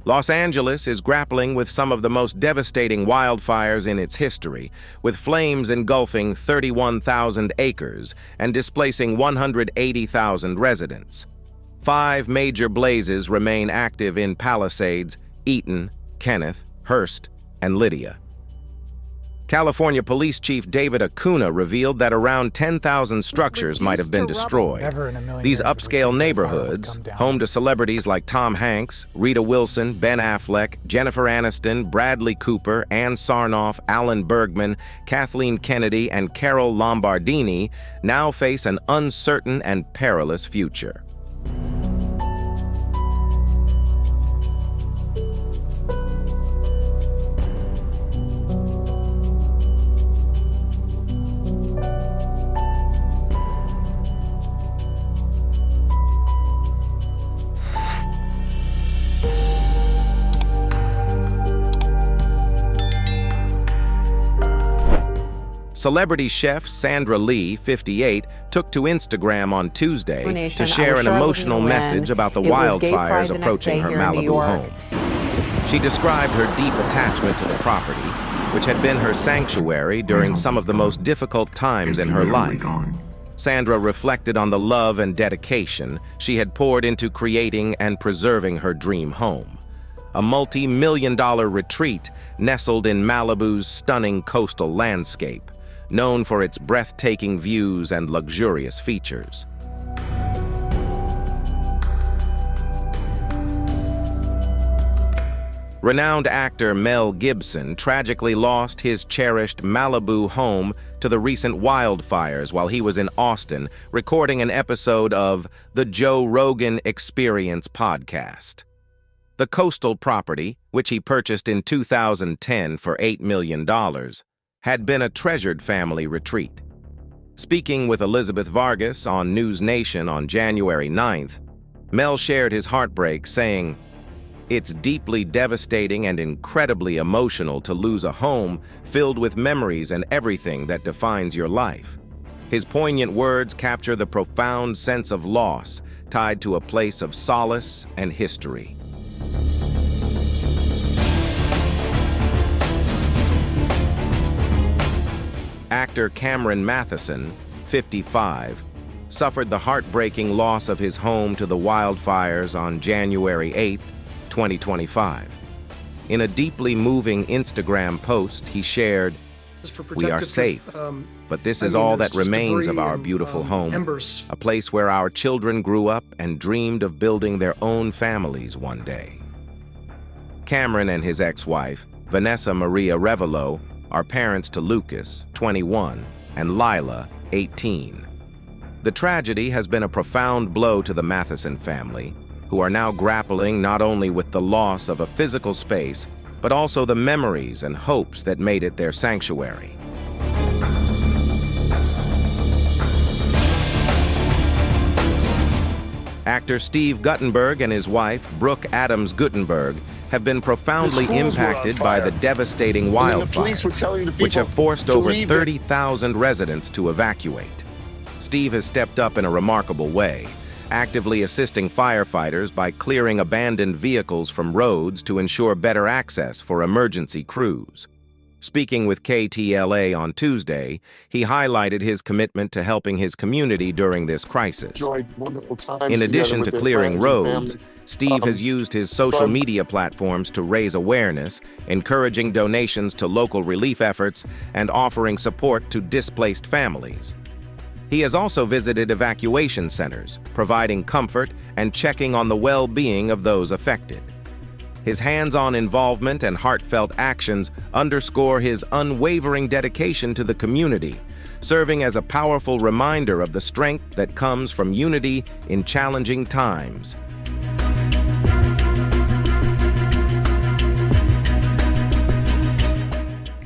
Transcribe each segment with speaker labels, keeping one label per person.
Speaker 1: Los Angeles is grappling with some of the most devastating wildfires in its history, with flames engulfing 31,000 acres and displacing 180,000 residents. 5 major blazes remain active in Palisades, Eaton, Kenneth, Hearst, and Lydia. California Police Chief David Acuna revealed that around 10,000 structures might have been destroyed. These upscale neighborhoods, home to celebrities like Tom Hanks, Rita Wilson, Ben Affleck, Jennifer Aniston, Bradley Cooper, Ann Sarnoff, Alan Bergman, Kathleen Kennedy, and Carol Lombardini, now face an uncertain and perilous future. Celebrity chef Sandra Lee, 58, took to Instagram on Tuesday to share an emotional message about the wildfires approaching her Malibu home. She described her deep attachment to the property, which had been her sanctuary during some of the most difficult times in her life. Sandra reflected on the love and dedication she had poured into creating and preserving her dream home, a multi-million-dollar retreat nestled in Malibu's stunning coastal landscape, known for its breathtaking views and luxurious features. Renowned actor Mel Gibson tragically lost his cherished Malibu home to the recent wildfires while he was in Austin recording an episode of the Joe Rogan Experience podcast. The coastal property, which he purchased in 2010 for $8 million, had been a treasured family retreat. Speaking with Elizabeth Vargas on News Nation on January 9th, Mel shared his heartbreak, saying, "It's deeply devastating and incredibly emotional to lose a home filled with memories and everything that defines your life." His poignant words capture the profound sense of loss tied to a place of solace and history. Actor Cameron Matheson, 55, suffered the heartbreaking loss of his home to the wildfires on January 8, 2025. In a deeply moving Instagram post, he shared, "We are safe, but this is all that remains of our beautiful home, a place where our children grew up and dreamed of building their own families one day." Cameron and his ex-wife, Vanessa Maria Revelo, are parents to Lucas, 21, and Lila, 18. The tragedy has been a profound blow to the Matheson family, who are now grappling not only with the loss of a physical space, but also the memories and hopes that made it their sanctuary. Actor Steve Guttenberg and his wife, Brooke Adams Guttenberg, have been profoundly impacted by the devastating wildfires, which have forced over 30,000 residents to evacuate. Steve has stepped up in a remarkable way, actively assisting firefighters by clearing abandoned vehicles from roads to ensure better access for emergency crews. Speaking with KTLA on Tuesday, he highlighted his commitment to helping his community during this crisis. In addition to clearing roads, Steve has used his social media platforms to raise awareness, encouraging donations to local relief efforts and offering support to displaced families. He has also visited evacuation centers, providing comfort and checking on the well-being of those affected. His hands-on involvement and heartfelt actions underscore his unwavering dedication to the community, serving as a powerful reminder of the strength that comes from unity in challenging times.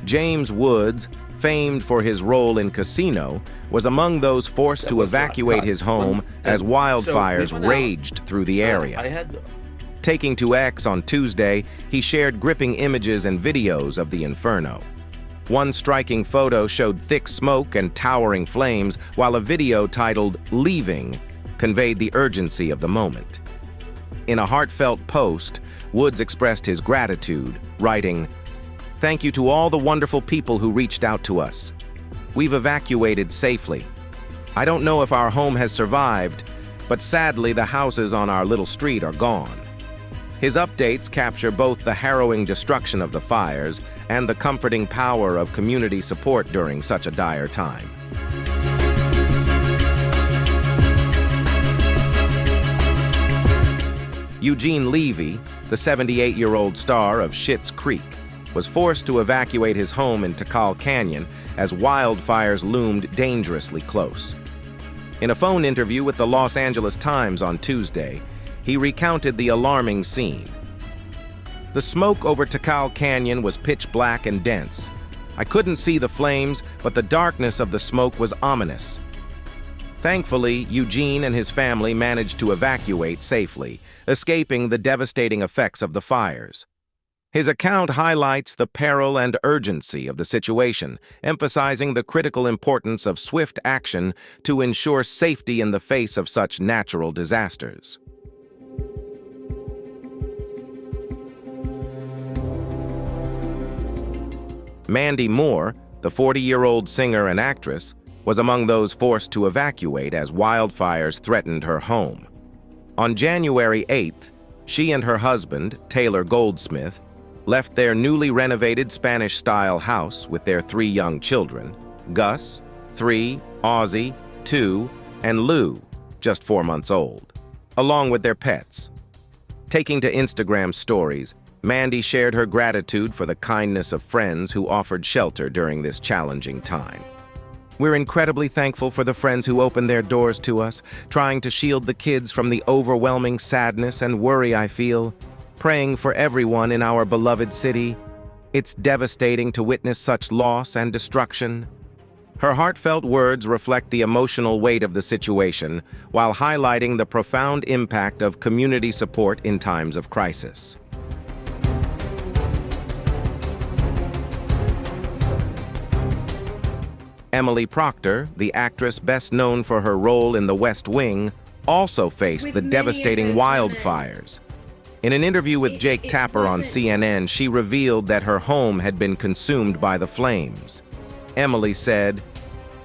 Speaker 1: James Woods, famed for his role in Casino, was among those forced to evacuate his home as wildfires raged through the area. Taking to X on Tuesday, he shared gripping images and videos of the inferno. One striking photo showed thick smoke and towering flames, while a video titled "Leaving" conveyed the urgency of the moment. In a heartfelt post, Woods expressed his gratitude, writing, "Thank you to all the wonderful people who reached out to us. We've evacuated safely. I don't know if our home has survived, but sadly the houses on our little street are gone." His updates capture both the harrowing destruction of the fires and the comforting power of community support during such a dire time. Eugene Levy, the 78-year-old star of Schitt's Creek, was forced to evacuate his home in Tikal Canyon as wildfires loomed dangerously close. In a phone interview with the Los Angeles Times on Tuesday, he recounted the alarming scene. "The smoke over Tikal Canyon was pitch black and dense. I couldn't see the flames, but the darkness of the smoke was ominous. Thankfully, Eugene and his family managed to evacuate safely, escaping the devastating effects of the fires." His account highlights the peril and urgency of the situation, emphasizing the critical importance of swift action to ensure safety in the face of such natural disasters. Mandy Moore, the 40-year-old singer and actress, was among those forced to evacuate as wildfires threatened her home. On January 8th, she and her husband, Taylor Goldsmith, left their newly renovated Spanish-style house with their 3 young children, Gus, 3, Ozzie, 2, and Lou, just 4 months old, along with their pets. Taking to Instagram stories, Mandy shared her gratitude for the kindness of friends who offered shelter during this challenging time. "We're incredibly thankful for the friends who opened their doors to us, trying to shield the kids from the overwhelming sadness and worry I feel, praying for everyone in our beloved city. It's devastating to witness such loss and destruction." Her heartfelt words reflect the emotional weight of the situation, while highlighting the profound impact of community support in times of crisis. Emily Proctor, the actress best known for her role in The West Wing, also faced the devastating wildfires. In an interview with Jake Tapper on CNN, she revealed that her home had been consumed by the flames. Emily said,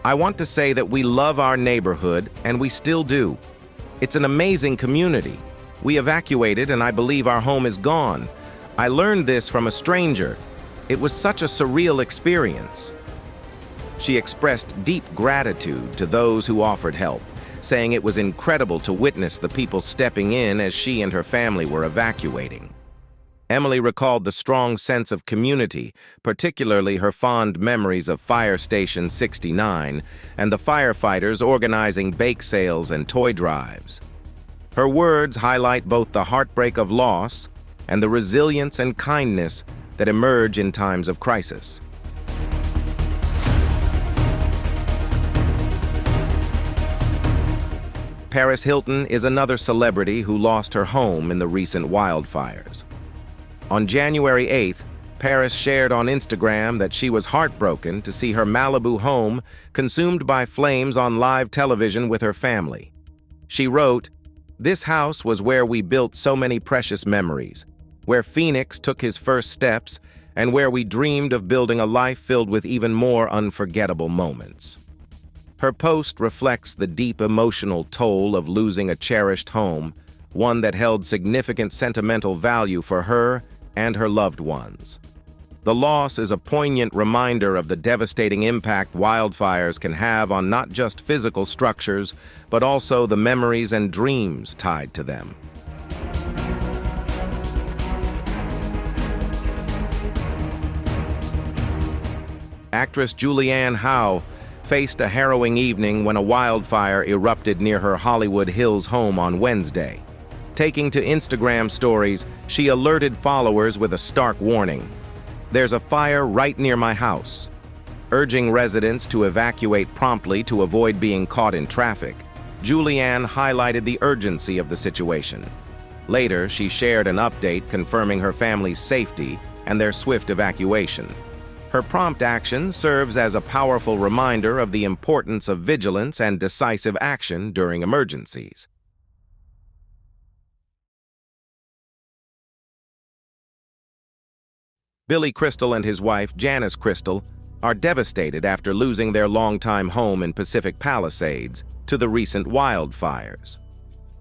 Speaker 1: "I want to say that we love our neighborhood, and we still do. It's an amazing community. We evacuated, and I believe our home is gone. I learned this from a stranger. It was such a surreal experience." She expressed deep gratitude to those who offered help, saying it was incredible to witness the people stepping in as she and her family were evacuating. Emily recalled the strong sense of community, particularly her fond memories of Fire Station 69 and the firefighters organizing bake sales and toy drives. Her words highlight both the heartbreak of loss and the resilience and kindness that emerge in times of crisis. Paris Hilton is another celebrity who lost her home in the recent wildfires. On January 8th, Paris shared on Instagram that she was heartbroken to see her Malibu home consumed by flames on live television with her family. She wrote, "This house was where we built so many precious memories, where Phoenix took his first steps, and where we dreamed of building a life filled with even more unforgettable moments." Her post reflects the deep emotional toll of losing a cherished home, one that held significant sentimental value for her and her loved ones. The loss is a poignant reminder of the devastating impact wildfires can have on not just physical structures, but also the memories and dreams tied to them. Actress Julianne Moore faced a harrowing evening when a wildfire erupted near her Hollywood Hills home on Wednesday. Taking to Instagram stories, she alerted followers with a stark warning: "There's a fire right near my house." Urging residents to evacuate promptly to avoid being caught in traffic, Julianne highlighted the urgency of the situation. Later, she shared an update confirming her family's safety and their swift evacuation. Her prompt action serves as a powerful reminder of the importance of vigilance and decisive action during emergencies. Billy Crystal and his wife, Janice Crystal, are devastated after losing their longtime home in Pacific Palisades to the recent wildfires.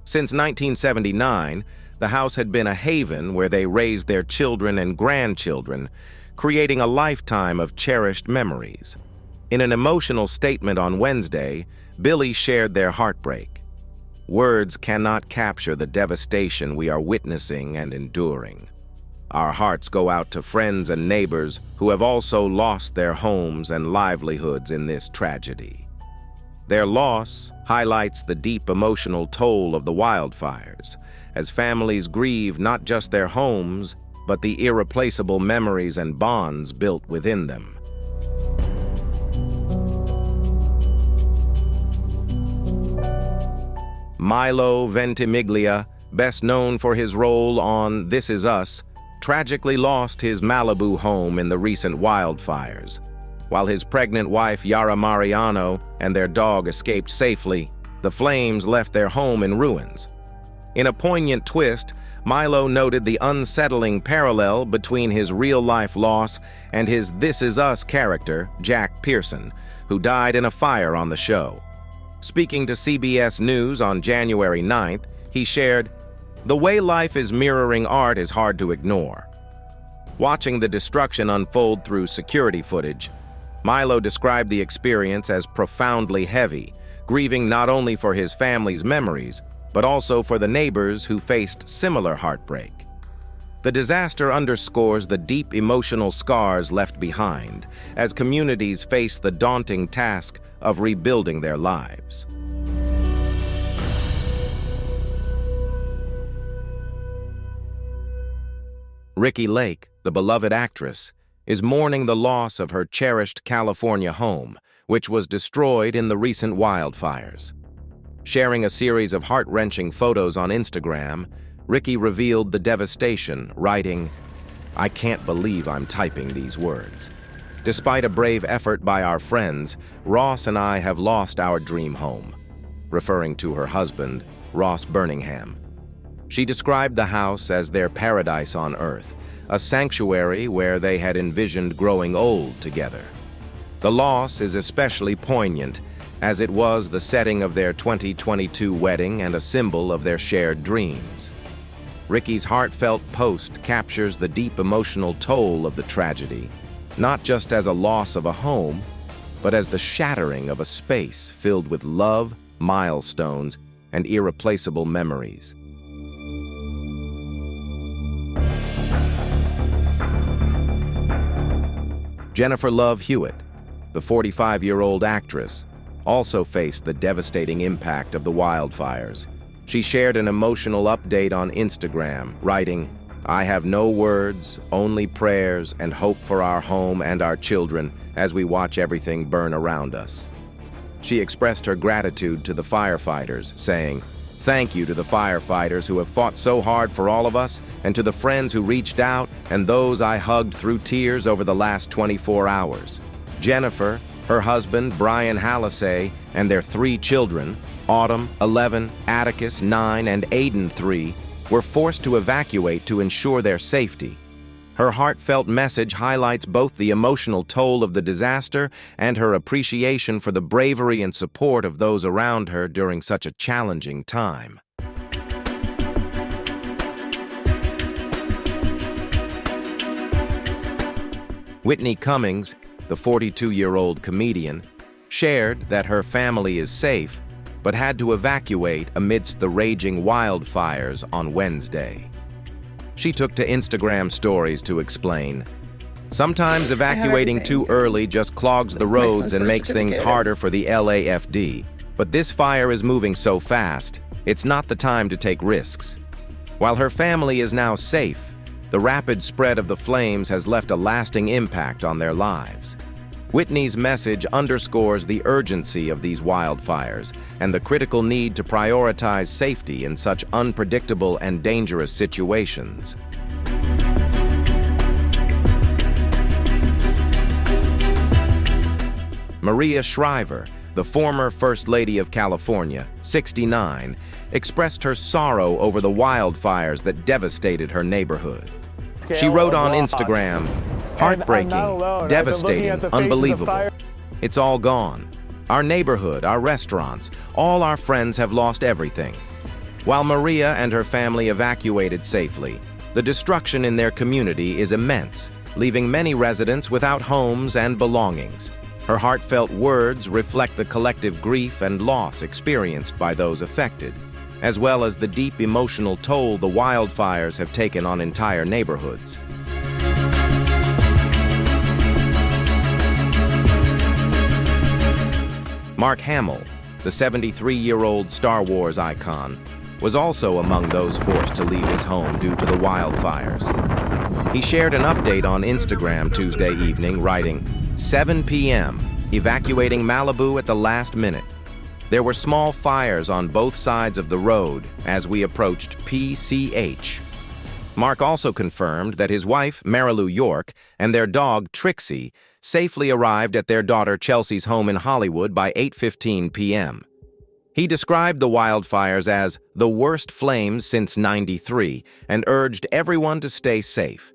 Speaker 1: Since 1979, the house had been a haven where they raised their children and grandchildren, creating a lifetime of cherished memories. In an emotional statement on Wednesday, Billy shared their heartbreak. "Words cannot capture the devastation we are witnessing and enduring. Our hearts go out to friends and neighbors who have also lost their homes and livelihoods in this tragedy. Their loss highlights the deep emotional toll of the wildfires, as families grieve not just their homes, but the irreplaceable memories and bonds built within them." Milo Ventimiglia, best known for his role on This Is Us, tragically lost his Malibu home in the recent wildfires. While his pregnant wife Yara Mariano and their dog escaped safely, the flames left their home in ruins. In a poignant twist, Milo noted the unsettling parallel between his real-life loss and his This Is Us character, Jack Pearson, who died in a fire on the show. Speaking to CBS News on January 9th, he shared, "The way life is mirroring art is hard to ignore." Watching the destruction unfold through security footage, Milo described the experience as profoundly heavy, grieving not only for his family's memories, but also for the neighbors who faced similar heartbreak. The disaster underscores the deep emotional scars left behind as communities face the daunting task of rebuilding their lives. Ricki Lake, the beloved actress, is mourning the loss of her cherished California home, which was destroyed in the recent wildfires. Sharing a series of heart-wrenching photos on Instagram, Ricki revealed the devastation, writing, "I can't believe I'm typing these words. Despite a brave effort by our friends, Ross and I have lost our dream home," referring to her husband, Ross Birmingham. She described the house as their paradise on earth, a sanctuary where they had envisioned growing old together. The loss is especially poignant, as it was the setting of their 2022 wedding and a symbol of their shared dreams. Ricki's heartfelt post captures the deep emotional toll of the tragedy, not just as a loss of a home, but as the shattering of a space filled with love, milestones, and irreplaceable memories. Jennifer Love Hewitt, the 45-year-old actress, also faced the devastating impact of the wildfires. She shared an emotional update on Instagram, writing, "I have no words, only prayers and hope for our home and our children as we watch everything burn around us." She expressed her gratitude to the firefighters, saying, "Thank you to the firefighters who have fought so hard for all of us, and to the friends who reached out and those I hugged through tears over the last 24 hours. Jennifer, her husband, Brian Hallisay, and their 3 children, Autumn, 11, Atticus, 9, and Aiden, 3, were forced to evacuate to ensure their safety." Her heartfelt message highlights both the emotional toll of the disaster and her appreciation for the bravery and support of those around her during such a challenging time. Whitney Cummings, the 42-year-old comedian, shared that her family is safe, but had to evacuate amidst the raging wildfires on Wednesday. She took to Instagram stories to explain, "Sometimes evacuating too early just clogs the roads and makes things harder for the LAFD. But this fire is moving so fast, it's not the time to take risks." While her family is now safe, the rapid spread of the flames has left a lasting impact on their lives. Whitney's message underscores the urgency of these wildfires and the critical need to prioritize safety in such unpredictable and dangerous situations. Maria Shriver, the former First Lady of California, 69, expressed her sorrow over the wildfires that devastated her neighborhood. She wrote on Instagram, Heartbreaking, devastating, unbelievable. It's all gone. Our neighborhood, our restaurants, all our friends have lost everything. While Maria and her family evacuated safely, the destruction in their community is immense, leaving many residents without homes and belongings. Her heartfelt words reflect the collective grief and loss experienced by those affected, as well as the deep emotional toll the wildfires have taken on entire neighborhoods. Mark Hamill, the 73-year-old Star Wars icon, was also among those forced to leave his home due to the wildfires. He shared an update on Instagram Tuesday evening, writing, 7 p.m., evacuating Malibu at the last minute. There were small fires on both sides of the road as we approached PCH. Mark also confirmed that his wife, Marilu York, and their dog, Trixie, safely arrived at their daughter Chelsea's home in Hollywood by 8:15 p.m. He described the wildfires as the worst flames since '93 and urged everyone to stay safe.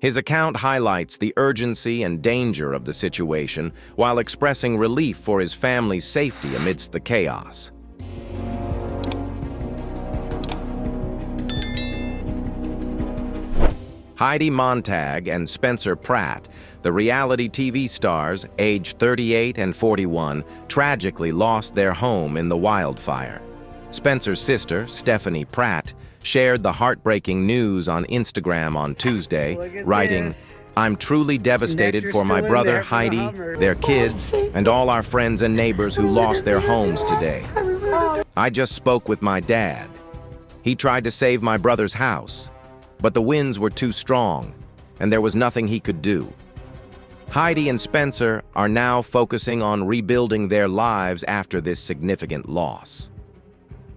Speaker 1: His account highlights the urgency and danger of the situation while expressing relief for his family's safety amidst the chaos. Heidi Montag and Spencer Pratt, the reality TV stars, aged 38 and 41, tragically lost their home in the wildfire. Spencer's sister, Stephanie Pratt, shared the heartbreaking news on Instagram on Tuesday, writing, "I'm truly devastated for my brother, Heidi, their kids, and all our friends and neighbors who lost their homes today. I just spoke with my dad. He tried to save my brother's house, but the winds were too strong, and there was nothing he could do." Heidi and Spencer are now focusing on rebuilding their lives after this significant loss.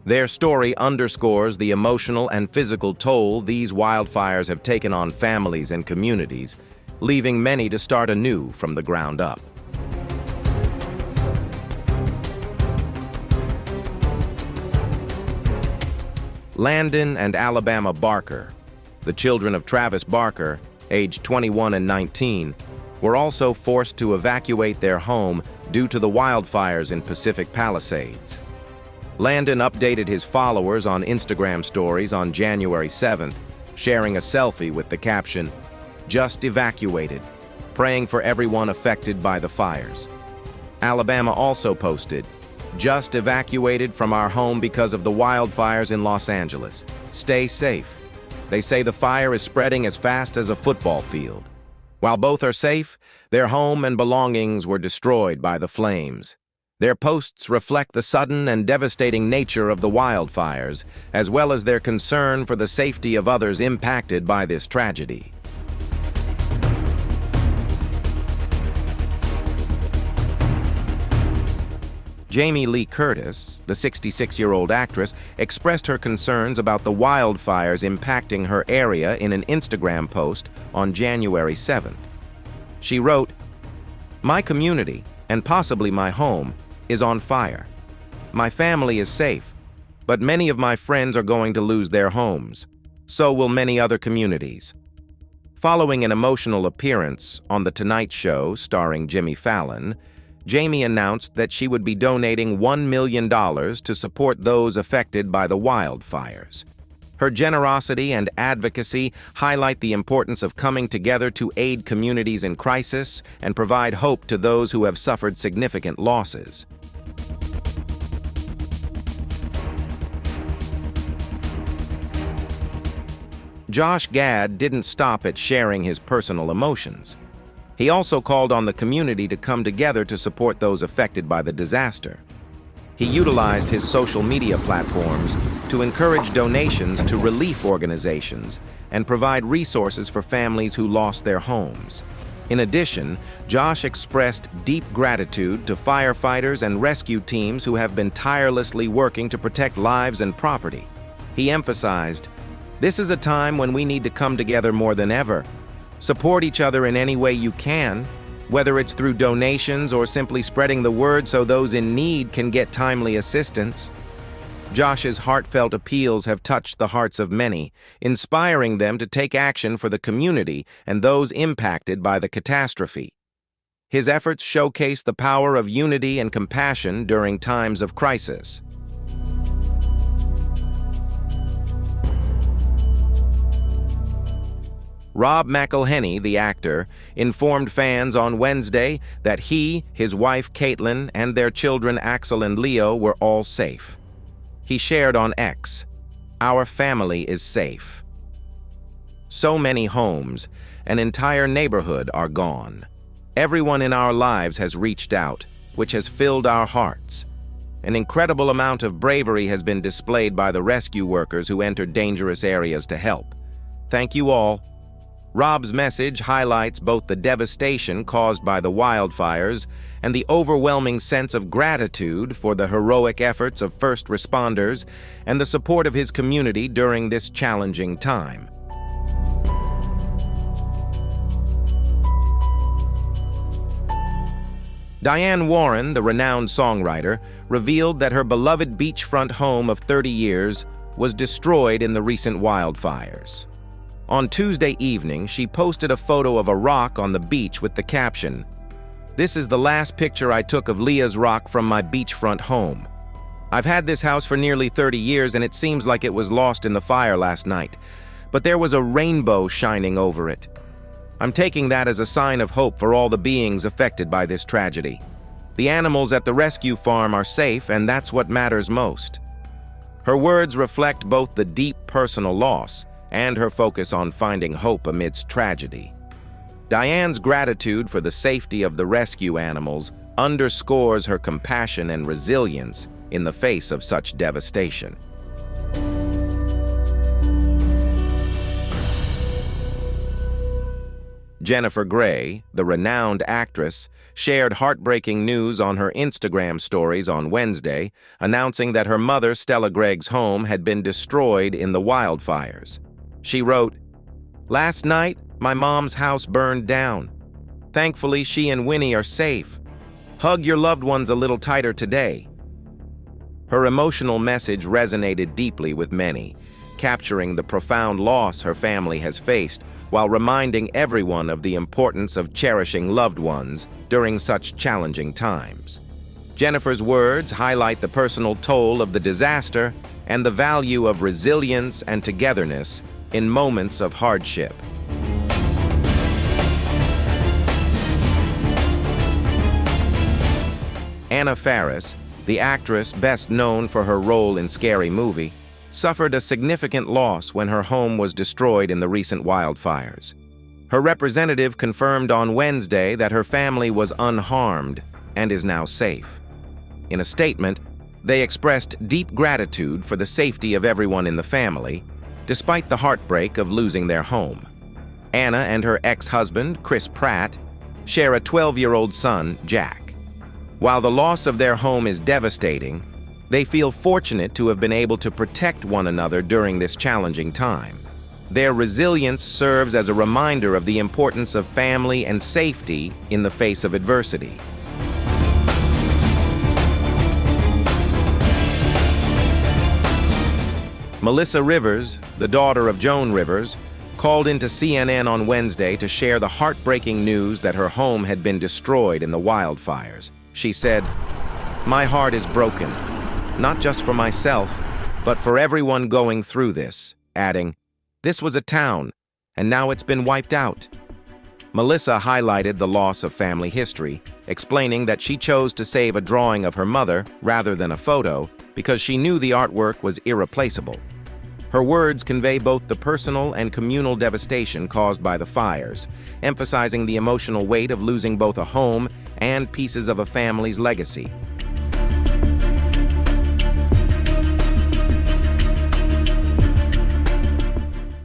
Speaker 1: Their story underscores the emotional and physical toll these wildfires have taken on families and communities, leaving many to start anew from the ground up. Landon and Alabama Barker, the children of Travis Barker, aged 21 and 19, were also forced to evacuate their home due to the wildfires in Pacific Palisades. Landon updated his followers on Instagram stories on January 7th, sharing a selfie with the caption, "Just evacuated, praying for everyone affected by the fires." Alabama also posted, "Just evacuated from our home because of the wildfires in Los Angeles. Stay safe. They say the fire is spreading as fast as a football field." While both are safe, their home and belongings were destroyed by the flames. Their posts reflect the sudden and devastating nature of the wildfires, as well as their concern for the safety of others impacted by this tragedy. Jame Lee Curtis, the 66-year-old actress, expressed her concerns about the wildfires impacting her area in an Instagram post on January 7th. She wrote, "My community, and possibly my home, is on fire. My family is safe, but many of my friends are going to lose their homes. So will many other communities." Following an emotional appearance on The Tonight Show starring Jimmy Fallon, Jame announced that she would be donating $1 million to support those affected by the wildfires. Her generosity and advocacy highlight the importance of coming together to aid communities in crisis and provide hope to those who have suffered significant losses. Josh Gad didn't stop at sharing his personal emotions. He also called on the community to come together to support those affected by the disaster. He utilized his social media platforms to encourage donations to relief organizations and provide resources for families who lost their homes. In addition, Josh expressed deep gratitude to firefighters and rescue teams who have been tirelessly working to protect lives and property. He emphasized, "This is a time when we need to come together more than ever. Support each other in any way you can, whether it's through donations or simply spreading the word so those in need can get timely assistance." Josh's heartfelt appeals have touched the hearts of many, inspiring them to take action for the community and those impacted by the catastrophe. His efforts showcase the power of unity and compassion during times of crisis. Rob McElhenney, the actor, informed fans on Wednesday that he, his wife Caitlin, and their children Axel and Leo were all safe. He shared on X, "Our family is safe." So many homes, an entire neighborhood are gone. Everyone in our lives has reached out, which has filled our hearts. An incredible amount of bravery has been displayed by the rescue workers who entered dangerous areas to help. Thank you all. Rob's message highlights both the devastation caused by the wildfires and the overwhelming sense of gratitude for the heroic efforts of first responders and the support of his community during this challenging time. Diane Warren, the renowned songwriter, revealed that her beloved beachfront home of 30 years was destroyed in the recent wildfires. On Tuesday evening, she posted a photo of a rock on the beach with the caption, "This is the last picture I took of Leah's rock from my beachfront home. I've had this house for nearly 30 years and it seems like it was lost in the fire last night, but there was a rainbow shining over it. I'm taking that as a sign of hope for all the beings affected by this tragedy. The animals at the rescue farm are safe and that's what matters most." Her words reflect both the deep personal loss and her focus on finding hope amidst tragedy. Diane's gratitude for the safety of the rescue animals underscores her compassion and resilience in the face of such devastation. Jennifer Grey, the renowned actress, shared heartbreaking news on her Instagram stories on Wednesday, announcing that her mother Stella Gregg's home had been destroyed in the wildfires. She wrote, "Last night, my mom's house burned down. Thankfully, she and Winnie are safe. Hug your loved ones a little tighter today." Her emotional message resonated deeply with many, capturing the profound loss her family has faced while reminding everyone of the importance of cherishing loved ones during such challenging times. Jennifer's words highlight the personal toll of the disaster and the value of resilience and togetherness in moments of hardship. Anna Faris, the actress best known for her role in Scary Movie, suffered a significant loss when her home was destroyed in the recent wildfires. Her representative confirmed on Wednesday that her family was unharmed and is now safe. In a statement, they expressed deep gratitude for the safety of everyone in the family, despite the heartbreak of losing their home. Anna and her ex-husband, Chris Pratt, share a 12-year-old son, Jack. While the loss of their home is devastating, they feel fortunate to have been able to protect one another during this challenging time. Their resilience serves as a reminder of the importance of family and safety in the face of adversity. Melissa Rivers, the daughter of Joan Rivers, called into CNN on Wednesday to share the heartbreaking news that her home had been destroyed in the wildfires. She said, "My heart is broken, not just for myself, but for everyone going through this," adding, "This was a town, and now it's been wiped out." Melissa highlighted the loss of family history, explaining that she chose to save a drawing of her mother rather than a photo because she knew the artwork was irreplaceable. Her words convey both the personal and communal devastation caused by the fires, emphasizing the emotional weight of losing both a home and pieces of a family's legacy.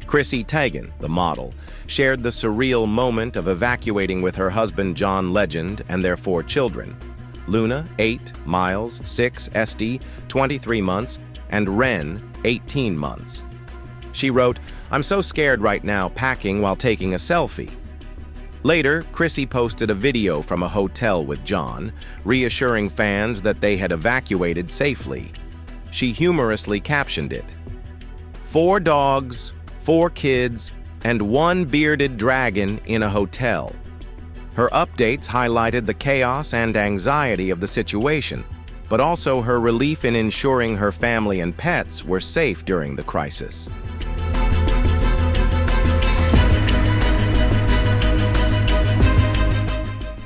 Speaker 1: Chrissy Teigen, the model, shared the surreal moment of evacuating with her husband John Legend and their 4 children, Luna, 8, Miles, 6, Esty, 23 months, and Ren, 18 months. She wrote, "I'm so scared right now packing while taking a selfie." Later, Chrissy posted a video from a hotel with John, reassuring fans that they had evacuated safely. She humorously captioned it, "4 dogs, 4 kids, and 1 bearded dragon in a hotel." Her updates highlighted the chaos and anxiety of the situation, but also her relief in ensuring her family and pets were safe during the crisis.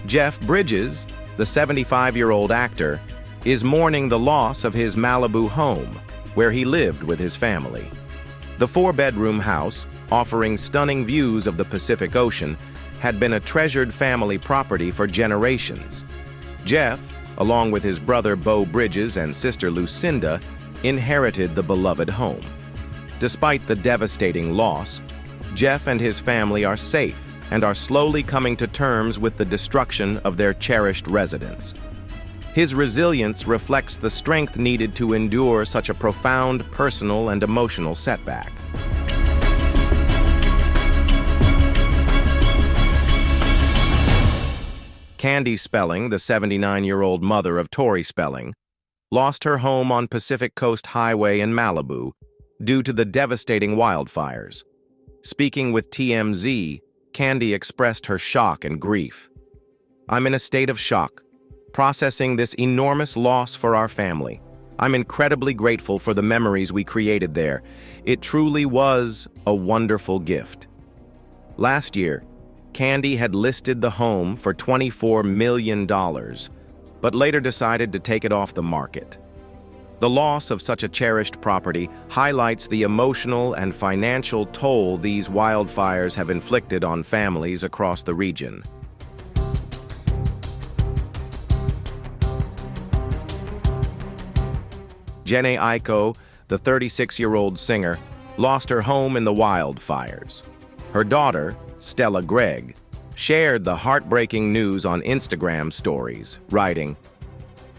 Speaker 1: Jeff Bridges, the 75-year-old actor, is mourning the loss of his Malibu home, where he lived with his family. The 4-bedroom house, offering stunning views of the Pacific Ocean, had been a treasured family property for generations. Jeff, along with his brother Beau Bridges and sister Lucinda, inherited the beloved home. Despite the devastating loss, Jeff and his family are safe and are slowly coming to terms with the destruction of their cherished residence. His resilience reflects the strength needed to endure such a profound personal and emotional setback. Candy Spelling, the 79-year-old mother of Tori Spelling, lost her home on Pacific Coast Highway in Malibu due to the devastating wildfires. Speaking with TMZ, Candy expressed her shock and grief. "I'm in a state of shock, processing this enormous loss for our family. I'm incredibly grateful for the memories we created there. It truly was a wonderful gift." Last year, Candy had listed the home for $24 million, but later decided to take it off the market. The loss of such a cherished property highlights the emotional and financial toll these wildfires have inflicted on families across the region. Jenna Aiko, the 36-year-old singer, lost her home in the wildfires. Her daughter, Stella Gregg, shared the heartbreaking news on Instagram stories, writing,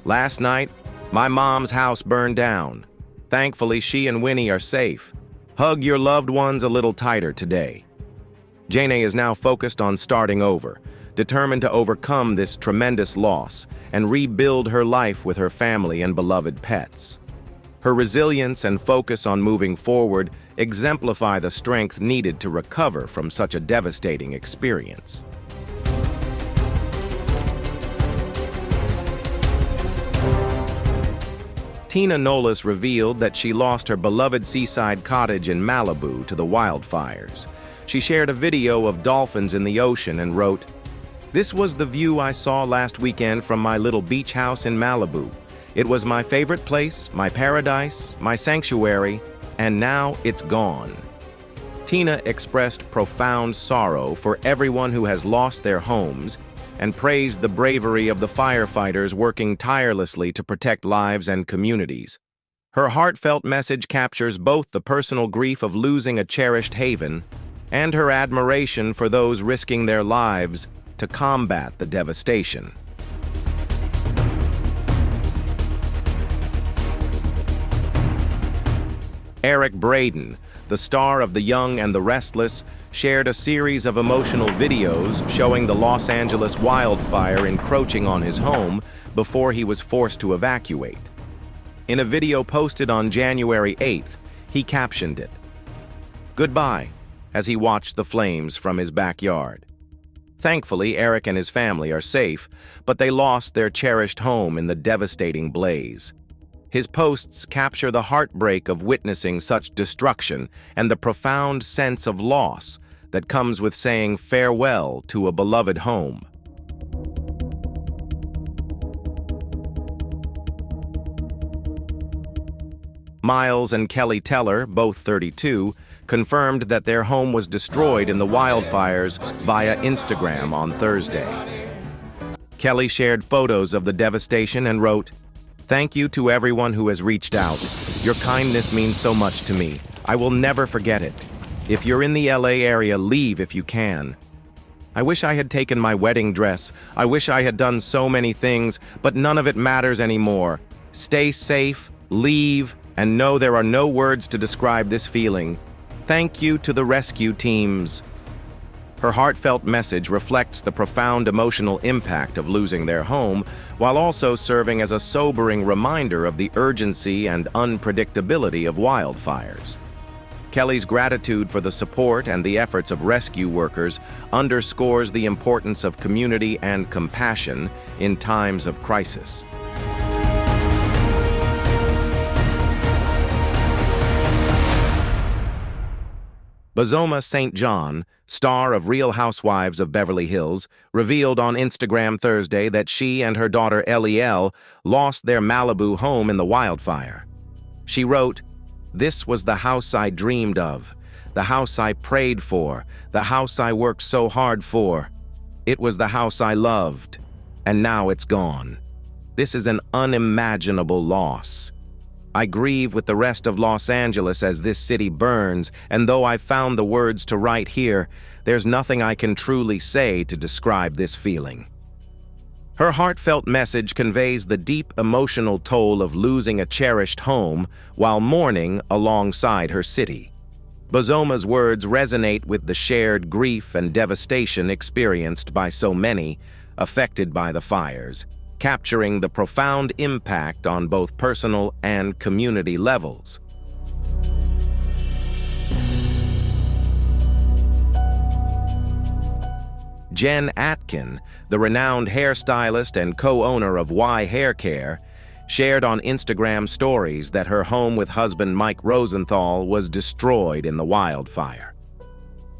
Speaker 1: "Last night, my mom's house burned down. Thankfully, she and Winnie are safe. Hug your loved ones a little tighter today." Jane is now focused on starting over, determined to overcome this tremendous loss and rebuild her life with her family and beloved pets. Her resilience and focus on moving forward exemplify the strength needed to recover from such a devastating experience. Tina Nolis revealed that she lost her beloved seaside cottage in Malibu to the wildfires. She shared a video of dolphins in the ocean and wrote, "This was the view I saw last weekend from my little beach house in Malibu. It was my favorite place, my paradise, my sanctuary, and now it's gone." Tina expressed profound sorrow for everyone who has lost their homes and praised the bravery of the firefighters working tirelessly to protect lives and communities. Her heartfelt message captures both the personal grief of losing a cherished haven and her admiration for those risking their lives to combat the devastation. Eric Braeden, the star of The Young and the Restless, shared a series of emotional videos showing the Los Angeles wildfire encroaching on his home before he was forced to evacuate. In a video posted on January 8th, he captioned it, "Goodbye," as he watched the flames from his backyard. Thankfully, Eric and his family are safe, but they lost their cherished home in the devastating blaze. His posts capture the heartbreak of witnessing such destruction and the profound sense of loss that comes with saying farewell to a beloved home. Miles and Kelly Teller, both 32, confirmed that their home was destroyed in the wildfires via Instagram on Thursday. Kelly shared photos of the devastation and wrote, "Thank you to everyone who has reached out. Your kindness means so much to me. I will never forget it. If you're in the LA area, leave if you can. I wish I had taken my wedding dress. I wish I had done so many things, but none of it matters anymore. Stay safe, leave, and know there are no words to describe this feeling. Thank you to the rescue teams." Her heartfelt message reflects the profound emotional impact of losing their home, while also serving as a sobering reminder of the urgency and unpredictability of wildfires. Kelly's gratitude for the support and the efforts of rescue workers underscores the importance of community and compassion in times of crisis. Bazanji St John, star of Real Housewives of Beverly Hills, revealed on Instagram Thursday that she and her daughter Eliel lost their Malibu home in the wildfire. She wrote, "This was the house I dreamed of, the house I prayed for, the house I worked so hard for. It was the house I loved, and now it's gone. This is an unimaginable loss. I grieve with the rest of Los Angeles as this city burns, and though I found the words to write here, there's nothing I can truly say to describe this feeling." Her heartfelt message conveys the deep emotional toll of losing a cherished home while mourning alongside her city. Bazanji's words resonate with the shared grief and devastation experienced by so many affected by the fires, capturing the profound impact on both personal and community levels. Jen Atkin, the renowned hairstylist and co-owner of Y Hair Care, shared on Instagram stories that her home with husband Mike Rosenthal was destroyed in the wildfire.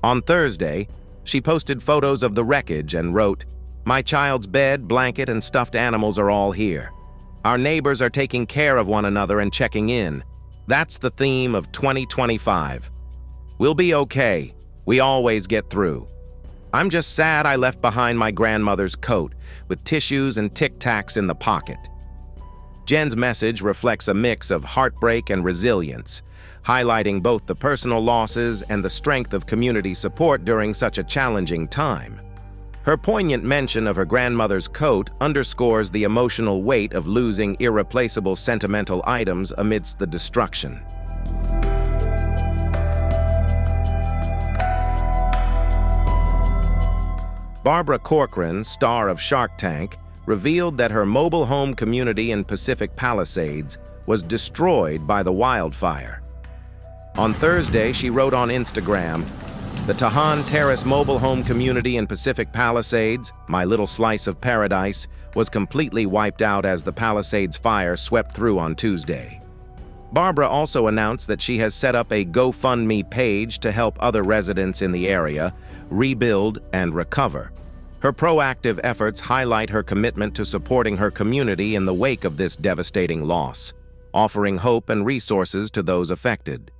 Speaker 1: On Thursday, she posted photos of the wreckage and wrote, "My child's bed, blanket, and stuffed animals are all here. Our neighbors are taking care of one another and checking in. That's the theme of 2025. We'll be okay. We always get through. I'm just sad I left behind my grandmother's coat with tissues and Tic Tacs in the pocket." Jen's message reflects a mix of heartbreak and resilience, highlighting both the personal losses and the strength of community support during such a challenging time. Her poignant mention of her grandmother's coat underscores the emotional weight of losing irreplaceable sentimental items amidst the destruction. Barbara Corcoran, star of Shark Tank, revealed that her mobile home community in Pacific Palisades was destroyed by the wildfire. On Thursday, she wrote on Instagram, "The Tahan Terrace mobile home community in Pacific Palisades, my little slice of paradise, was completely wiped out as the Palisades fire swept through on Tuesday." Barbara also announced that she has set up a GoFundMe page to help other residents in the area rebuild and recover. Her proactive efforts highlight her commitment to supporting her community in the wake of this devastating loss, offering hope and resources to those affected.